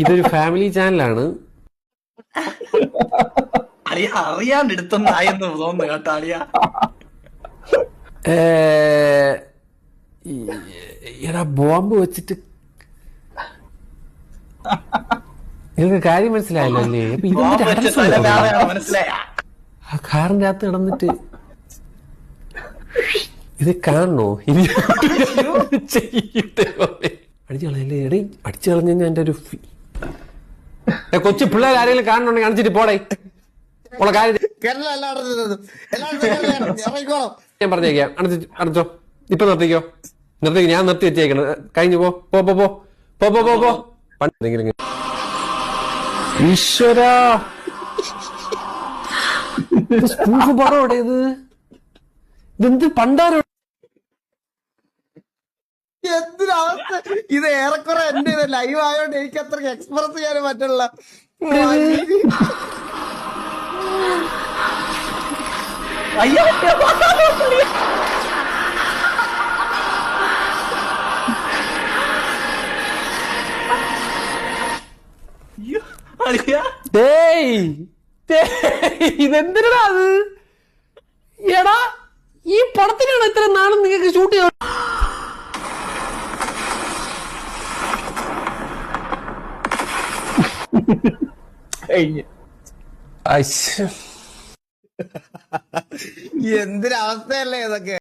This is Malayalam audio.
ഇതൊരു ഫാമിലി ചാനലാണ്. അറിയാണ്ട് എടുത്തൊന്നായെന്ന് തോന്നുന്നു കേട്ടോ അളിയ. എടാ ബോംബ് വെച്ചിട്ട് നിങ്ങൾക്ക് കാര്യം മനസ്സിലായല്ലോ അല്ലേ? അപ്പൊ ഇതിന്റെ മനസ്സിലായ ആ കാറിന്റെ അകത്ത് കിടന്നിട്ട് ഇത് കാണണോ? ഇനി അടിച്ചു കളയല്ലേ? എടേ അടിച്ചു കളഞ്ഞ എന്റെ ഒരു കൊച്ചു പിള്ളേർ ആരെങ്കിലും കാണുന്നുണ്ടെങ്കിൽ കാണിച്ചിട്ട് പോടേ. ഉള്ള കാര്യം ഞാൻ പറഞ്ഞേക്കാം. അടച്ചോ, ഇപ്പൊ നിർത്തിക്കോ. ഞാൻ നിർത്തി വെച്ചേക്കണം. കഴിഞ്ഞു പോ പോ പോ പോ പോ പോ പോ പോ. പണ്ടെങ്കിലും ഈശ്വരാ സ്പൂഫ് പറോടെ ഇത് ഇതെന്ത് പണ്ടാരോ? എന്തിനവസ്ഥ ഇത്? ഏറെക്കുറെ എന്റെ ഇത് ലൈവ് ആയോണ്ട് എനിക്ക് അത്രയ്ക്ക് എക്സ്പ്രസ് ചെയ്യാൻ പറ്റുള്ള. ഇതെന്തിനാ അത്? എടാ ഈ പടത്തിനാണ് ഇത്ര നാളും നിങ്ങൾക്ക് ഷൂട്ട് ചെയ്യാൻ? എന്തൊരവസ്ഥയല്ലേ ഇതൊക്കെ?